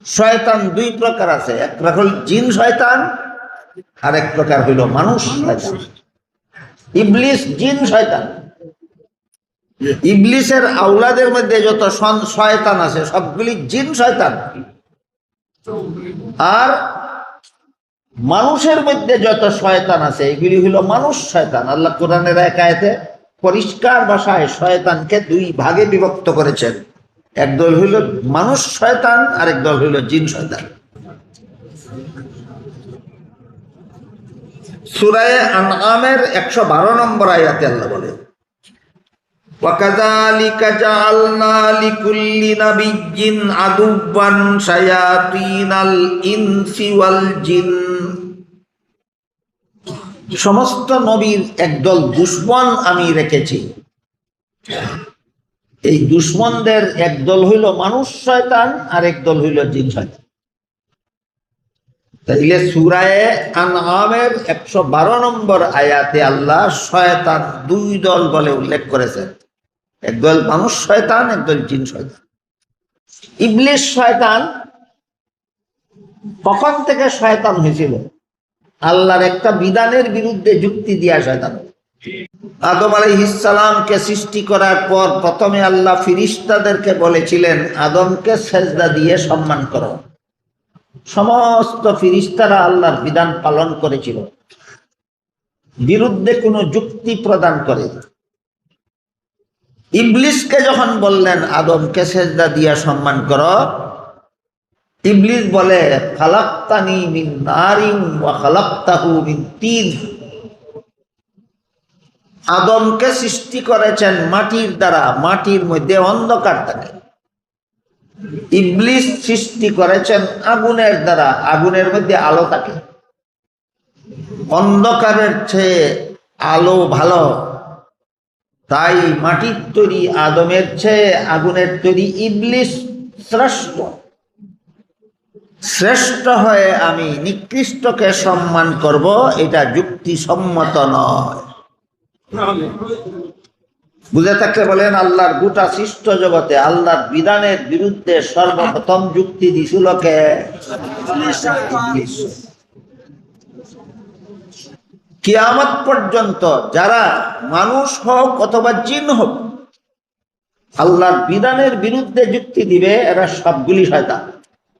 শয়তান দুই প্রকার আছে, এক প্রকার হল জিন শয়তান, আর এক প্রকার হইল মানুষ শয়তান। ইবলিস জিন শয়তান। ইবলিসের আওলাদের মধ্যে যত শয়তান আছে সবগুলি জিন শয়তান, আর মানুষের মধ্যে যত শয়তান আছে এগুলি হলো মানুষ শয়তান। আল্লাহ কোরআনের এক আয়াতে পরিষ্কার ভাষায় শয়তানকে দুই ভাগে বিভক্ত করেছেন, একদল হইল মানুষ শয়তান আর একদল হইল জিন শয়তান। সূরা আনআমের 112 নম্বর আয়াতে আল্লাহ বলে, ওয়াকাযালিকা জাআলনা লিকুল্লি নাবিয়্যিন আদুওয়ান শায়াতিনাল ইনসি ওয়াল জিন। সমস্ত নবীর একদল দুশমন আমি রেখেছি, এই দুশমনদের একদল হইল মানুষ শয়তান আর একদল হইল জিন শয়তান। তাইলে সূরা আনআমের 112 নম্বর আয়াতে আল্লাহ শয়তান দুই দল বলে উল্লেখ করেছেন, একদল মানুষ শয়তান, একদল জিন শয়তান। ইবলিস শয়তান কখন থেকে শয়তান হয়েছিল? আল্লাহর একটা বিধানের বিরুদ্ধে যুক্তি দিয়া শয়তান। আদম আলাইহিস সালামকে সৃষ্টি করার পর প্রথমে আল্লাহ ফিরিস্তাদেরকে বলেছিলেন আদমকে সেজদা দিয়ে সম্মান করো। সমস্ত ফিরিস্তারা আল্লাহর বিধান পালন করেছিল, বিরুদ্ধে কোনো যুক্তি প্রদান করে। ইবলিসকে যখন বললেন আদমকে সেজদা দিয়া সম্মান করো, ইবলিস বলে খালাকতানি মিন নারিন ওয়া খালাকতাহু মিন তিন। আদমকে সৃষ্টি করেছেন মাটির দ্বারা, মাটির মধ্যে অন্ধকার থাকে। ইবলিস সৃষ্টি করেছেন আগুনের দ্বারা, আগুনের মধ্যে আলো থাকে। অন্ধকারের চেয়ে আলো ভালো, তাই মাটির তৈরি আদমের চেয়ে আগুনের তৈরি ইবলিস শ্রেষ্ঠ। শ্রেষ্ঠ হয়ে আমি নিকৃষ্টকে সম্মান করব, এটা যুক্তিসম্মত নয়। বুঝে থাকলে বলেন, আল্লাহর গোটা সৃষ্ট জগতে আল্লাহর বিধানের বিরুদ্ধে সর্বপ্রথম যুক্তি দিছিল কে? কিয়ামত পর্যন্ত যারা মানুষ হোক অথবা জিন হোক আল্লাহর বিধানের বিরুদ্ধে যুক্তি দিবে, এরা সবগুলি শয়তান।